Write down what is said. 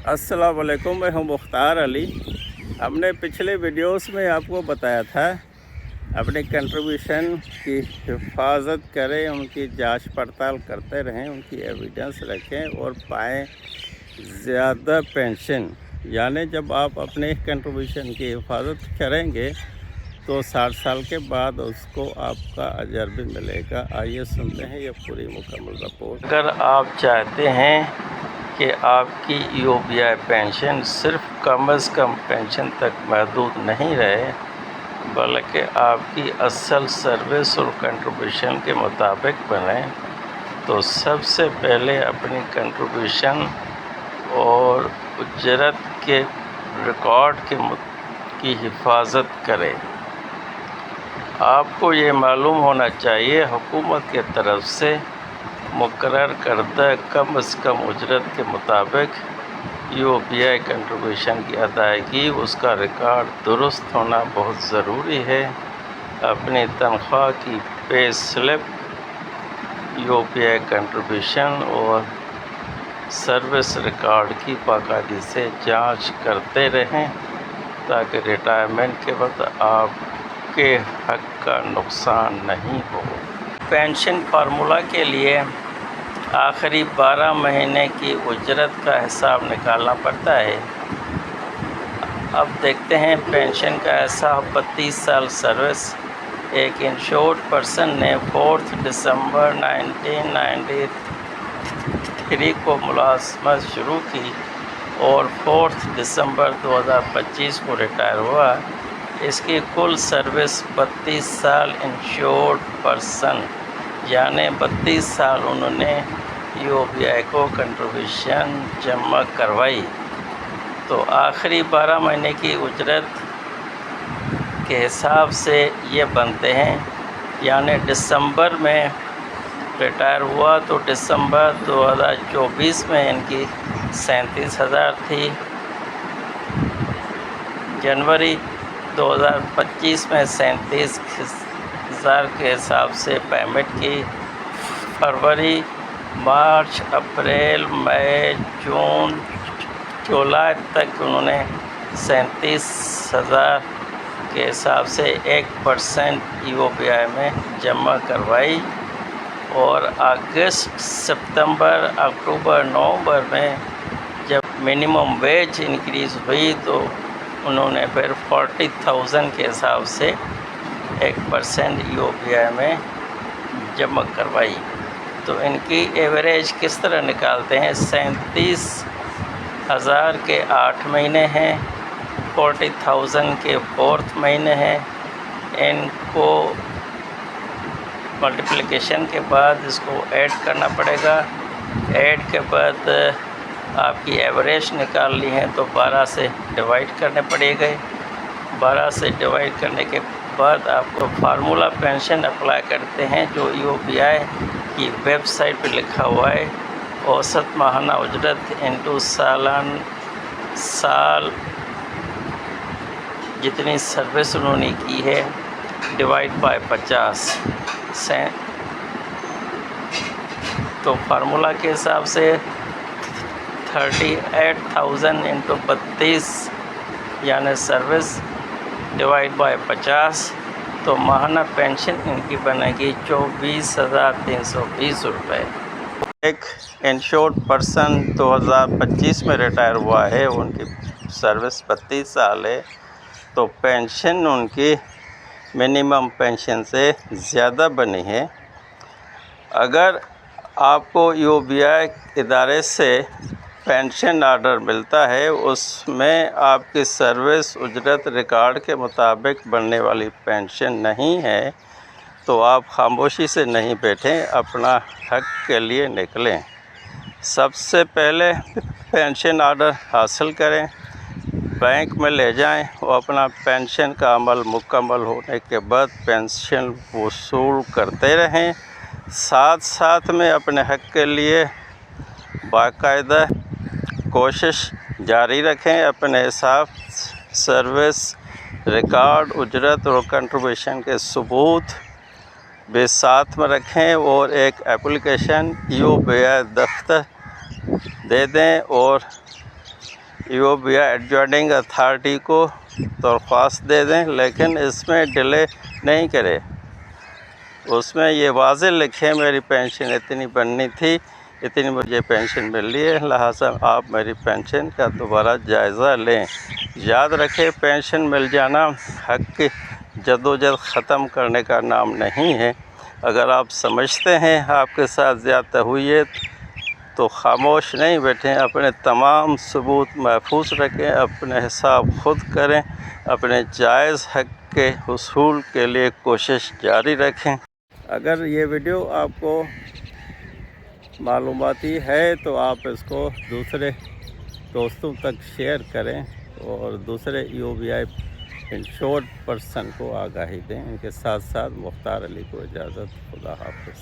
अस्सलाम वालेकुम, मैं हूं मुख्तार अली। हमने पिछले वीडियोस में आपको बताया था अपने कंट्रीब्यूशन की हिफाजत करें, उनकी जांच पड़ताल करते रहें, उनकी एविडेंस रखें और पाएँ ज़्यादा पेंशन। यानी जब आप अपने कंट्रीब्यूशन की हिफाजत करेंगे तो 60 साल के बाद उसको आपका अजर भी मिलेगा। आइए सुनते हैं ये पूरी मुकम्मल रिपोर्ट। अगर आप चाहते हैं कि आपकी यूपीआई पेंशन सिर्फ कम अज़ कम पेंशन तक महदूद नहीं रहे, बल्कि आपकी असल सर्विस और कंट्रीब्यूशन के मुताबिक बने, तो सबसे पहले अपनी कंट्रीब्यूशन और उजरत के रिकॉर्ड की हिफाजत करें। आपको ये मालूम होना चाहिए हुकूमत की तरफ से मुकर्रर करदा कम अज़ कम उजरत के मुताबिक यूपीआई कंट्रीब्यूशन की अदायगी, उसका रिकॉर्ड दुरुस्त होना बहुत ज़रूरी है। अपनी तनख्वाह की पे स्लिप, यूपीआई कंट्रीब्यूशन और सर्विस रिकॉर्ड की बाकायदगी से जांच करते रहें ताकि रिटायरमेंट के वक्त आपके हक़ का नुकसान नहीं हो। पेंशन फार्मूला के लिए आखिरी 12 महीने की उजरत का हिसाब निकालना पड़ता है। अब देखते हैं पेंशन का हिसाब। 32 साल सर्विस। एक इंश्योर्ड पर्सन ने 4 दिसंबर 1993 को मुलाजमत शुरू की और 4 दिसंबर 2025 को रिटायर हुआ। इसकी कुल सर्विस 32 साल इंश्योर्ड पर्सन, यानी 32 साल उन्होंने यूपीआई को कंट्रीब्यूशन जमा करवाई। तो आखिरी 12 महीने की उजरत के हिसाब से ये बनते हैं, यानी दिसंबर में रिटायर हुआ तो दिसंबर 2024 में इनकी 37,000 थी। जनवरी 2025 में 37,000 के हिसाब से पेमेंट की। फरवरी, मार्च, अप्रैल, मई, जून, जुलाई तक उन्होंने 37,000 के हिसाब से 1% यूपीआई में जमा करवाई। और अगस्त, सितंबर, अक्टूबर, नवंबर में जब मिनिमम वेज इंक्रीज़ हुई तो उन्होंने फिर 40,000 के हिसाब से 1% यूपीआई में जमा करवाई। तो इनकी एवरेज किस तरह निकालते हैं? 37,000 के 8 महीने हैं, 40,000 के 4th महीने हैं। इनको मल्टीप्लिकेशन के बाद इसको ऐड करना पड़ेगा। ऐड के बाद आपकी एवरेज निकालनी है तो 12 से डिवाइड करने पड़ेंगे। 12 से डिवाइड करने के बाद आपको फार्मूला पेंशन अप्लाई करते हैं जो यूपीआई की वेबसाइट पर लिखा हुआ है। औसत माहाना उजरत इंटू साल जितनी सर्विस उन्होंने की है डिवाइड बाय 50 से। तो फार्मूला के हिसाब से 38,000 इंटू 32 यानी सर्विस डिवाइड बाय 50, तो माहाना पेंशन इनकी बनेगी 24,320 रुपये। एक इंश्योर्ड पर्सन 2025 में रिटायर हुआ है, उनकी सर्विस 32 साल है, तो पेंशन उनकी मिनिमम पेंशन से ज़्यादा बनी है। अगर आपको यूपीआई इदारे से पेंशन आर्डर मिलता है, उसमें आपकी सर्विस उजरत रिकॉर्ड के मुताबिक बनने वाली पेंशन नहीं है, तो आप खामोशी से नहीं बैठें, अपना हक के लिए निकलें। सबसे पहले पेंशन आर्डर हासिल करें, बैंक में ले जाएं और अपना पेंशन का अमल मुकम्मल होने के बाद पेंशन वसूल करते रहें। साथ साथ में अपने हक के लिए बाकायदा कोशिश जारी रखें। अपने हिसाब, सर्विस रिकॉर्ड, उजरत और कंट्रीब्यूशन के सबूत भी साथ में रखें और एक एप्लीकेशन यूपीआई दफ्तर दे दें और EOBI ایڈجوائننگ اتھارٹی کو درخواست دے دیں، لیکن اس میں ڈیلے نہیں کرے. اس میں یہ واضح لکھیں میری پینشن اتنی بننی تھی، اتنی مجھے پینشن مل رہی ہے، لہٰذا آپ میری پینشن کا دوبارہ جائزہ لیں. یاد رکھیں پینشن مل جانا حق کی جدوجہد ختم کرنے کا نام نہیں ہے. اگر آپ سمجھتے ہیں آپ کے ساتھ زیادتی ہوئی ہے تو خاموش نہیں بیٹھیں، اپنے تمام ثبوت محفوظ رکھیں، اپنے حساب خود کریں، اپنے جائز حق کے حصول کے لیے کوشش جاری رکھیں. اگر یہ ویڈیو آپ کو معلوماتی ہے تو آپ اس کو دوسرے دوستوں تک شیئر کریں اور دوسرے EOBI انشورڈ پرسن کو آگاہی دیں. ان کے ساتھ ساتھ مختار علی کو اجازت. خدا حافظ.